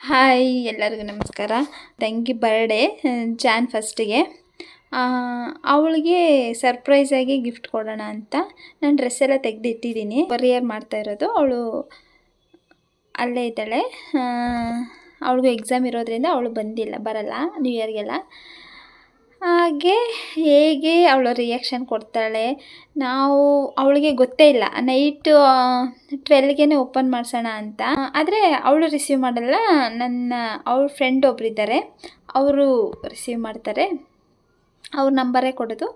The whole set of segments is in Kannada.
ಹಾಯ್ ಎಲ್ಲರಿಗೂ ನಮಸ್ಕಾರ. ತಂಗಿ ಬರ್ಡೇ ಜಾನ್ ಫಸ್ಟಿಗೆ. ಅವಳಿಗೆ ಸರ್ಪ್ರೈಸಾಗಿ ಗಿಫ್ಟ್ ಕೊಡೋಣ ಅಂತ ನಾನು ಡ್ರೆಸ್ ಎಲ್ಲ ತೆಗೆದಿಟ್ಟಿದ್ದೀನಿ. ಕೊರಿಯರ್ ಮಾಡ್ತಾ ಇರೋದು. ಅವಳು ಅಲ್ಲೇ ಇದ್ದಾಳೆ. ಅವಳಿಗೂ ಎಕ್ಸಾಮ್ ಇರೋದ್ರಿಂದ ಅವಳು ಬರಲ್ಲ ನ್ಯೂ ಇಯರ್ಗೆಲ್ಲ. ಹಾಗೆ ಹೇಗೆ ಅವಳು ರಿಯಾಕ್ಷನ್ ಕೊಡ್ತಾಳೆ, ಅವಳಿಗೆ ಗೊತ್ತೇ ಇಲ್ಲ. ನೈಟು 12ಗೆ ಓಪನ್ ಮಾಡಿಸೋಣ ಅಂತ. ಆದರೆ ಅವಳು ರಿಸೀವ್ ಮಾಡಲ್ಲ. ಅವಳ ಫ್ರೆಂಡ್ ಒಬ್ಬರಿದ್ದಾರೆ, ಅವರು ರಿಸೀವ್ ಮಾಡ್ತಾರೆ. ಅವ್ರ ನಂಬರೇ ಕೊಡೋದು.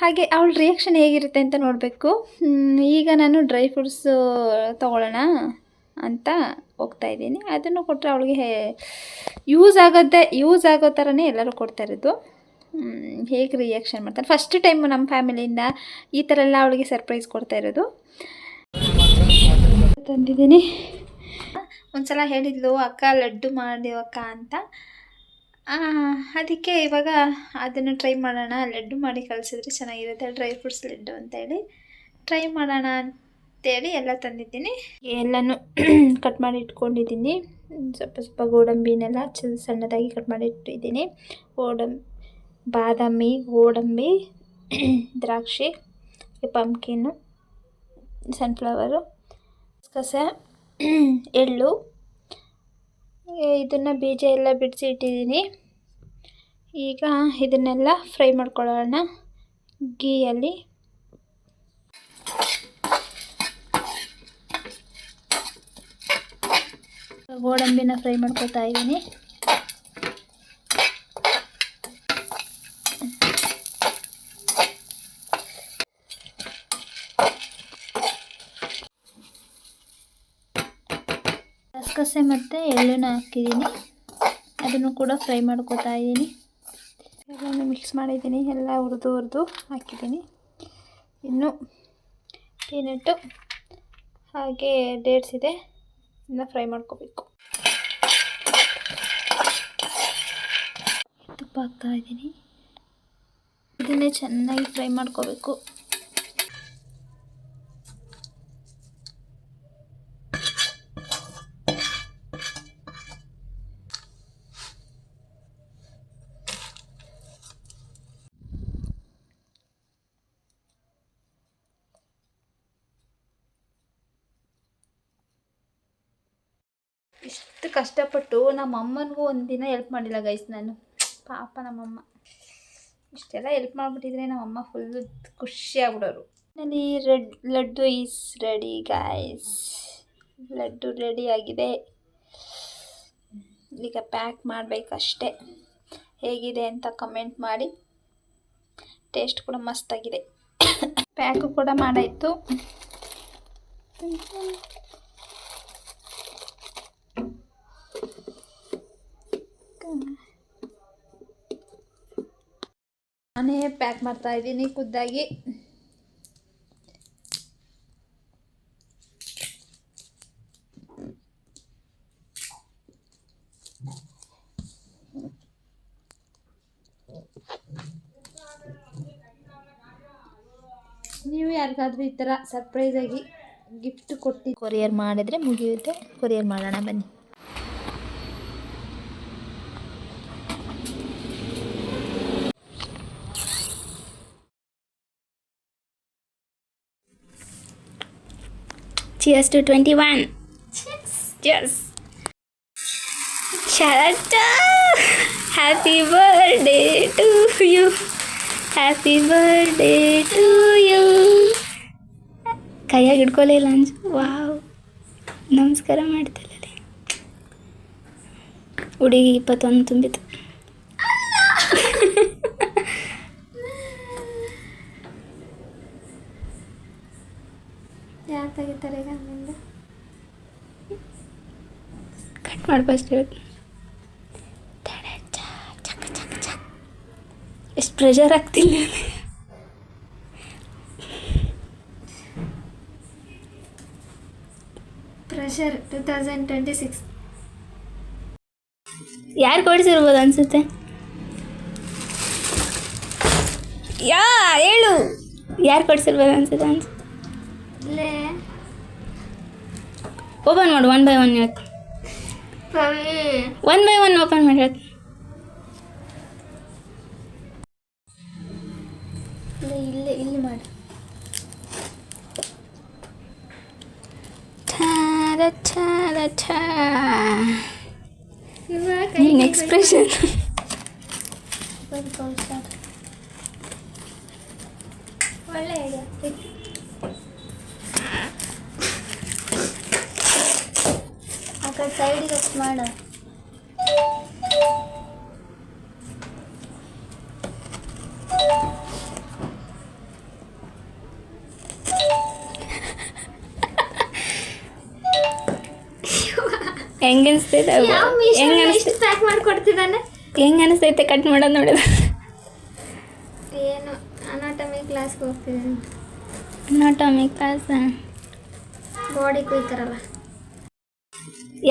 ಹಾಗೆ ಅವಳ ರಿಯಾಕ್ಷನ್ ಹೇಗಿರುತ್ತೆ ಅಂತ ನೋಡಬೇಕು. ಈಗ ನಾನು ಡ್ರೈ ಫ್ರೂಟ್ಸು ತೊಗೊಳ್ಳೋಣ ಅಂತ ಹೋಗ್ತಾಯಿದ್ದೀನಿ. ಅದನ್ನು ಕೊಟ್ಟರೆ ಅವಳಿಗೆ ಯೂಸ್ ಆಗೋ ಥರನೇ ಎಲ್ಲರೂ ಕೊಡ್ತಾ ಇರೋದು. ಹೇಗೆ ರಿಯಾಕ್ಷನ್ ಮಾಡ್ತಾರೆ. ಫಸ್ಟ್ ಟೈಮ್ ನಮ್ಮ ಫ್ಯಾಮಿಲಿಯಿಂದ ಈ ಥರ ಎಲ್ಲ ಅವಳಿಗೆ ಸರ್ಪ್ರೈಸ್ ಕೊಡ್ತಾ ಇರೋದು. ತಂದಿದ್ದೀನಿ. ಒಂದ್ಸಲ ಹೇಳಿದ್ಲು ಅಕ್ಕ ಲಡ್ಡು ಮಾಡಿವಕ್ಕ ಅಂತ. ಅದಕ್ಕೆ ಇವಾಗ ಅದನ್ನು ಟ್ರೈ ಮಾಡೋಣ. ಲಡ್ಡು ಮಾಡಿ ಕಳಿಸಿದ್ರೆ ಚೆನ್ನಾಗಿರುತ್ತೆ, ಡ್ರೈ ಫ್ರೂಟ್ಸ್ ಲಡ್ಡು ಅಂತೇಳಿ ಟ್ರೈ ಮಾಡೋಣ ಅಂತೇಳಿ ಎಲ್ಲ ತಂದಿದ್ದೀನಿ. ಎಲ್ಲನೂ ಕಟ್ ಮಾಡಿ ಇಟ್ಕೊಂಡಿದ್ದೀನಿ. ಸ್ವಲ್ಪ ಗೋಡಂಬಿನೆಲ್ಲ ಸಣ್ಣದಾಗಿ ಕಟ್ ಮಾಡಿ ಇಟ್ಟಿದ್ದೀನಿ. ಬಾದಾಮಿ, ಗೋಡಂಬಿ, ದ್ರಾಕ್ಷಿ, ಪಂಪ್ಕಿನ್ನು, ಸನ್ಫ್ಲವರು, ಗಸಗಸೆ, ಎಳ್ಳು, ಇದನ್ನು ಬೀಜ ಎಲ್ಲ ಬಿಡಿಸಿ ಇಟ್ಟಿದ್ದೀನಿ. ಈಗ ಇದನ್ನೆಲ್ಲ ಫ್ರೈ ಮಾಡ್ಕೊಳ್ಳೋಣ ಗೀಯಲ್ಲಿ. ಗೋಡಂಬಿನ ಫ್ರೈ ಮಾಡ್ಕೊತಾ ಇದ್ದೀನಿ. ಗಸಗಸೆ ಮತ್ತು ಎಳ್ಳನ್ನು ಹಾಕಿದ್ದೀನಿ. ಅದನ್ನು ಕೂಡ ಫ್ರೈ ಮಾಡ್ಕೊತಾ ಇದ್ದೀನಿ. ಎಲ್ಲನೂ ಮಿಕ್ಸ್ ಮಾಡಿದ್ದೀನಿ. ಎಲ್ಲ ಹುರಿದು ಹಾಕಿದ್ದೀನಿ. ಇನ್ನು ಪೀನಟ್ಟು ಹಾಗೆ ಡೇಟ್ಸ್ ಇದೆ, ಇನ್ನು ಫ್ರೈ ಮಾಡ್ಕೋಬೇಕು. ತುಪ್ಪ ಹಾಕ್ತಾ ಇದ್ದೀನಿ. ಇದನ್ನೇ ಚೆನ್ನಾಗಿ ಫ್ರೈ ಮಾಡ್ಕೋಬೇಕು. ಇಷ್ಟು ಕಷ್ಟಪಟ್ಟು ನಮ್ಮ ಅಮ್ಮನಿಗೂ ಒಂದಿನ ಹೆಲ್ಪ್ ಮಾಡಿಲ್ಲ ಗೈಸ್ ನಾನು. ಪಾಪ ನಮ್ಮಮ್ಮ ಇಷ್ಟೆಲ್ಲ ಹೆಲ್ಪ್ ಮಾಡಿಬಿಟ್ಟಿದ್ರೆ ನಮ್ಮಮ್ಮ ಫುಲ್ಲು ಖುಷಿಯಾಗ್ಬಿಡೋರು. ಈ laddu is ready guys. Laddu ready ಆಗಿದೆ. ಈಗ ಪ್ಯಾಕ್ ಮಾಡಬೇಕಷ್ಟೆ. ಹೇಗಿದೆ ಅಂತ ಕಮೆಂಟ್ ಮಾಡಿ. ಟೇಸ್ಟ್ ಕೂಡ ಮಸ್ತಾಗಿದೆ. ಪ್ಯಾಕು ಕೂಡ ಮಾಡಾಯಿತು. ನಾನೇ ಪ್ಯಾಕ್ ಮಾಡ್ತಾ ಇದ್ದೀನಿ ಖುದ್ದಾಗಿ. ನೀವು ಯಾರಿಗಾದ್ರೂ ಈ ಥರ ಸರ್ಪ್ರೈಸಾಗಿ ಗಿಫ್ಟ್ ಕೊಟ್ಟು ಕೊರಿಯರ್ ಮಾಡಿದ್ರೆ ಮುಗಿಯುತ್ತೆ. ಕೊರಿಯರ್ ಮಾಡೋಣ ಬನ್ನಿ. Cheers to 21. Cheers. Charlotte, happy birthday to you. Happy birthday to you. ಕೈಯಾಗಿ ಹಿಡ್ಕೊಳ್ಳಿಲ್ಲ ಅಂಜು. ವಾವ್, ನಮಸ್ಕಾರ ಮಾಡ್ತಿಲ್ಲ. ಹುಡುಗಿ 21 ತುಂಬಿತು. ಯಾರು ತೆಗಿತಾರೆ ಈಗ ನಮ್ಮಿಂದ? ಕಟ್ ಮಾಡಿ ಫಸ್ಟ್ ಇವತ್ತು. ಎಷ್ಟು ಪ್ರೆಷರ್ ಆಗ್ತಿಲ್ಲ. ಪ್ರೆಷರ್ 2026 ಯಾರು ಕೊಡಿಸಿರ್ಬೋದು ಅನ್ಸುತ್ತೆ. ಹೇಳು, ಯಾರು ಕೊಡಿಸಿರ್ಬೋದು ಅನ್ಸುತ್ತೆ. ಓಪನ್ ಮಾಡು 1 by 1 ಇವತ್ತು. ಒನ್ ಬೈ ಒನ್ ಓಪನ್ ಮಾಡಿ ಹೇಳ್ತೀನಿ. ಇಲ್ಲಿ ಮಾಡಿ. ನಿನ್ನ ಎಕ್ಸ್ಪ್ರೆಷನ್ ಒಳ್ಳೆ ಐಡಿಯಾ. ಆ ಕಡೆ ಸೈಡಿಗೆ ಅಷ್ಟು ಮಾಡು. ಹೆಂಗೆ ಅನಿಸ್ತೈತೆ ಪ್ಯಾಕ್ ಮಾಡಿಕೊಡ್ತಿದ್ದಾನೆ. ಹೆಂಗೆ ಅನಿಸ್ತೈತೆ ಕಟ್ ಮಾಡೋದು ನೋಡಿದ. ಏನು ಅನಾಟಮಿ ಕ್ಲಾಸ್ಗೆ ಹೋಗ್ತಿದ್ದೀನಿ. ಅನಾಟಮಿ ಕ್ಲಾಸ್ ಬಾಡಿ ಕುಯ್ತಾರಲ್ಲ,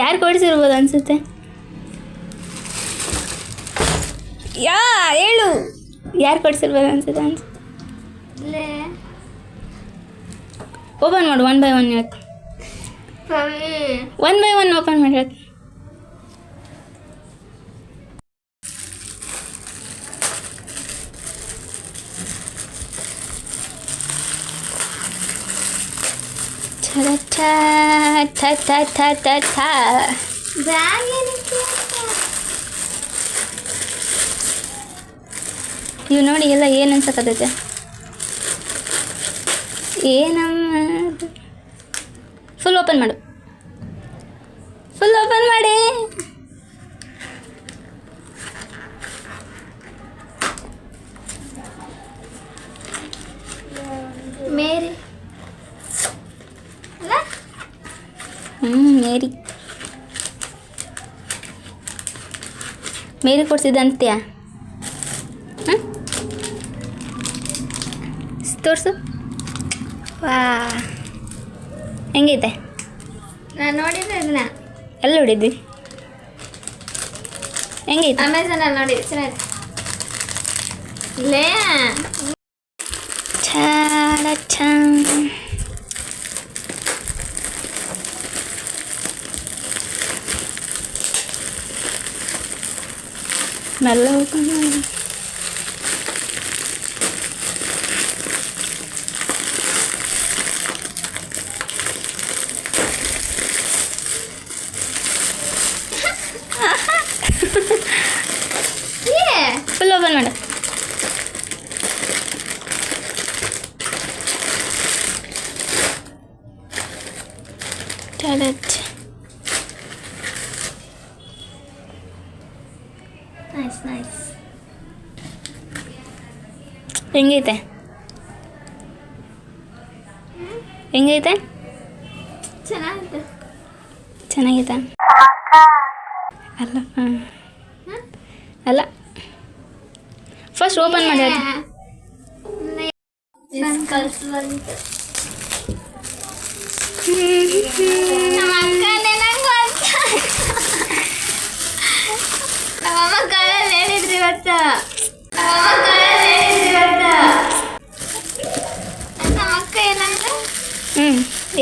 ಯಾರು ಕೊಡಿಸಿರ್ಬೋದು ಅನ್ಸುತ್ತೆ. ಹೇಳು ಯಾರು ಕೊಡಿಸಿರ್ಬೋದು ಅನ್ಸುತ್ತೆ. ಇಲ್ಲೇ ಓಪನ್ ಮಾಡು. ಒನ್ ಬೈ ಒನ್ ಹೇಳ್ತೀನಿ. ಒನ್ ಬೈ ಒನ್ ಓಪನ್ ಮಾಡಿ ಹೇಳ್ತೀನಿ. ಇವು ನೋಡಿ ಎಲ್ಲ ಏನು ಅನ್ಸಕತ್ತೈತೆ. ಏನಮ್ಮ ಫುಲ್ ಓಪನ್ ಮಾಡು. ಫುಲ್ ಓಪನ್ ಮಾಡಿ. ಮೇರಿ ಅಲ್ಲ? ಮೇರಿ ಮೇರಿ ಕೊಡ್ಸಿದ್ದ ಅಂತ್ಯ. ತೋರಿಸು. ವಾ ಹೆಂಗೈತೆ? ನಾನು ನೋಡಿದ್ದೆ ಇದನ್ನ. ಎಲ್ಲ ನೋಡಿದ್ವಿ. ಹೆಂಗೈತೆ? ಅಮೆಝಾನಲ್ಲಿ ನೋಡಿದ್ದೆ. ಚೆನ್ನಾಗಿದೆ. ಇಲ್ಲೇ ಮೆಲ್ಲ ಓಪನ್ ಮಾಡಿ. ಫುಲ್ ಓಪನ್ ಮಾಡು. Nice nice. ಹೆಂಗೈತೆ? ಹೆಂಗೈತೆ? ಚೆನ್ನಾಗಿದೆ. ಚೆನ್ನಾಗೈತಾ? ಅಲ್ಲ ಅಲ್ಲ ಫಸ್ಟ್ ಓಪನ್ ಮಾಡಿ. ನಮ್ಮಮ್ಮ ಕಾಲಲ್ಲಿ ಹೇಳಿದ್ರಿ ಇವತ್ತು. ನಮ್ಮ ಅಕ್ಕ ಏನಂದ್ರೆ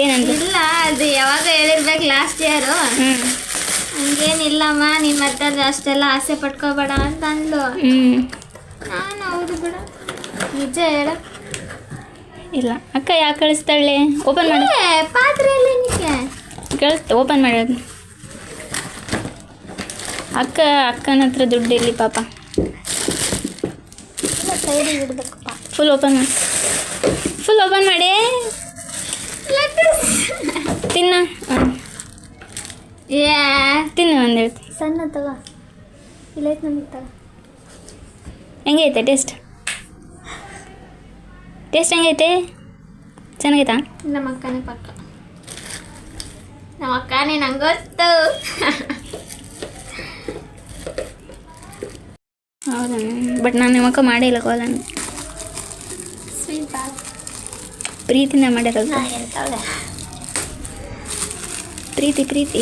ಏನಂದ್ರೆ ಇಲ್ಲ ಅದು ಯಾವಾಗ ಹೇಳಿರ್ಬೇಕು ಲಾಸ್ಟ್ ಇಯರು. ಹಂಗೇನಿಲ್ಲಮ್ಮ ನೀನು ಮತ್ತೆ ಅಷ್ಟೆಲ್ಲ ಆಸೆ ಪಟ್ಕೋಬೇಡ ಅಂತ ಅಂದ್ಲು. ನಾನು ಹೌದು ಬಿಡ ನಿಜ ಹೇಳ. ಇಲ್ಲ ಅಕ್ಕ ಯಾಕೆ ಕಳಿಸ್ತಾಳೆ? ಓಪನ್ ಮಾಡಿ. ಪಾತ್ರೆಯಲ್ಲಿ ನಿಕ್ಕೆ ಕಳಿಸ್ತಾ ಓಪನ್ ಮಾಡೋದು. ಅಕ್ಕನ ಹತ್ರ ದುಡ್ಡು ಇರಲಿ ಪಾಪ. ಸೈಡಿಗೆ ಇಡಬೇಕಪ್ಪ. ಫುಲ್ ಓಪನ್ ಮಾಡಿ. ಫುಲ್ ಓಪನ್ ಮಾಡಿ. ತಿನ್ನ ತಿನ್ನು ಒಂದು ಹೇಳ್ತೀನಿ. ಸಣ್ಣ ತಗೋ. ಇಲ್ಲೈತೆ ನಮಗೆ ತಗೋ. ಹೆಂಗೈತೆ ಟೇಸ್ಟ್? ಟೇಸ್ಟ್ ಹೆಂಗೈತೆ? ಚೆನ್ನಾಗೈತಾ? ನಮ್ಮ ಅಕ್ಕನೇ ಪಕ್ಕ. ನಮ್ಮ ಅಕ್ಕನೇ ನಂಗೆ ಗೊತ್ತು. ಹೌದಾ? ಬಟ್ ನಾನು ನಿಮ್ಮ ಅಕ್ಕ ಮಾಡಿಲ್ಲ ಕೋಲ. ಸ್ವೀಟ್ ಪ್ರೀತಿನ ಮಾಡಿರಲ್ಲ. ಪ್ರೀತಿ ಪ್ರೀತಿ.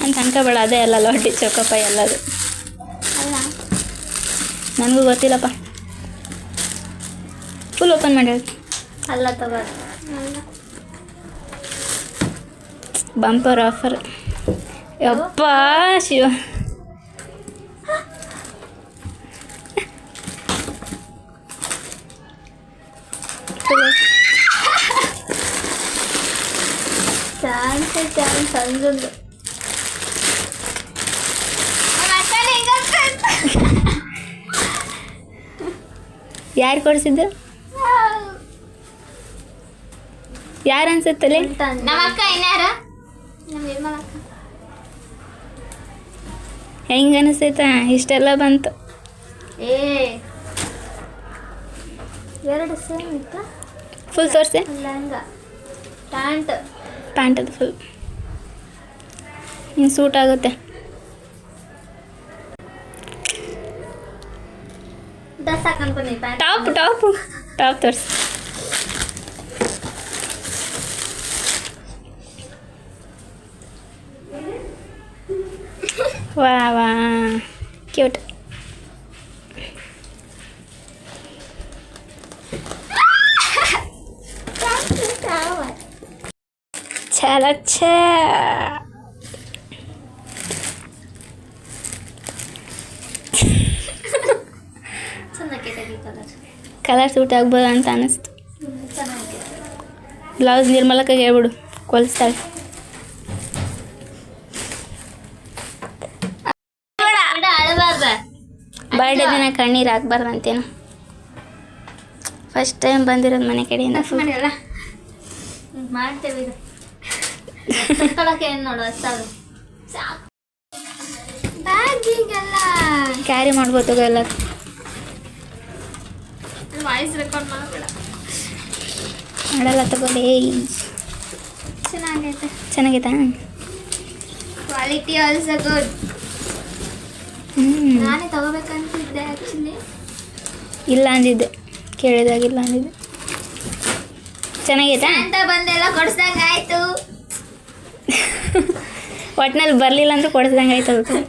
ಅಂತ ಅನ್ಕೋಬೇಡ, ಅದೇ ಅಲ್ಲ ಲೋಟಿ ಚೌಕಪ್ಪ ಎಲ್ಲದು. ಅಲ್ಲ ನನಗೂ ಗೊತ್ತಿಲ್ಲಪ್ಪ. ಫುಲ್ ಓಪನ್ ಮಾಡಿ ಹೇಳ್ತೀನಿ. ಅಲ್ಲ ತಗೋ. Bumper offer. ಯಪ್ಪ ಶಿವ. ಚಾನ್ಸ್ ಅಂಜುಂದು. ಯಾರು ಕೊಡಿಸಿದ್ದು? ಯಾರು ಅನ್ಸುತ್ತಲೆ? ನಮ್ಮ ಅಕ್ಕ ಇನ್ಯಾರ? ನಮ್ಮ ನಿರ್ಮಲ ಅಕ್ಕ. ಹೆಂಗೆ ಅನಿಸ್ತೈತ ಇಷ್ಟೆಲ್ಲ ಬಂತು? ಎರಡು ಸೇಮ್ ಇತ್ತು. ಫುಲ್ ತೋರಿಸಿ. ಲಂಗ ಪ್ಯಾಂಟ್ ಅದು ಫುಲ್ ಇನ್ನು ಸೂಟ್ ಆಗುತ್ತೆ. ಡ್ರೆಸ್ ಹಾಕೊಂಡ್ಬನ್ನಿ. ಟಾಪ್ ತೋರಿಸಿ. ವಾ ಕ್ಯೂಟ್. ಛಲಚ್ಚ. ಕಲರ್ ಸೂಟ್ ಆಗ್ಬೋದು ಅಂತ ಅನ್ನಿಸ್ತು. ಬ್ಲೌಸ್ ನಿರ್ಮಲಕ್ಕೆ ಹೇಳ್ಬಿಡು, ಕೊಲಿಸ್ತಾಳೆ. ಬರ್ಡೇ ದಿನ ಕಣ್ಣೀರು ಹಾಕ್ಬಾರ್ದು ಅಂತೇನು. ಫಸ್ಟ್ ಟೈಮ್ ಬಂದಿರೋದು ಮನೆ ಕಡೆಯಿಂದ. ಮಾಡ್ತೇವೆ ನೋಡು ಅಷ್ಟಾಗ ಬ್ಯಾಗಿಗೆಲ್ಲ ಕ್ಯಾರಿ ಮಾಡ್ಬೋದು ಎಲ್ಲ. ವಾಯ್ಸ್ ರೆಕಾರ್ಡ್ ಮಾಡಬೇಡ. ಮಾಡಲ್ಲ ತಗೊಳ್ಳಿ. ಚೆನ್ನಾಗೈತಾ? Quality also good. ನಾನೇ ತಗೋಬೇಕಂತಿದ್ದೆ ಆ್ಯಕ್ಚುಲಿ. ಇಲ್ಲ ಅಂದಿದ್ದೆ, ಕೇಳಿದಾಗಿಲ್ಲ ಅಂದಿದ್ದೆ. ಚೆನ್ನಾಗೈತಾ ಅಂತ ಬಂದೆಲ್ಲ ಕೊಡ್ಸ್ದಂಗೆ ಆಯ್ತು. ಒಟ್ನಲ್ಲಿ ಬರಲಿಲ್ಲ ಅಂದ್ರೆ ಕೊಡಿಸ್ದಂಗೆ ಆಯ್ತು ಅದಕ್ಕೆ.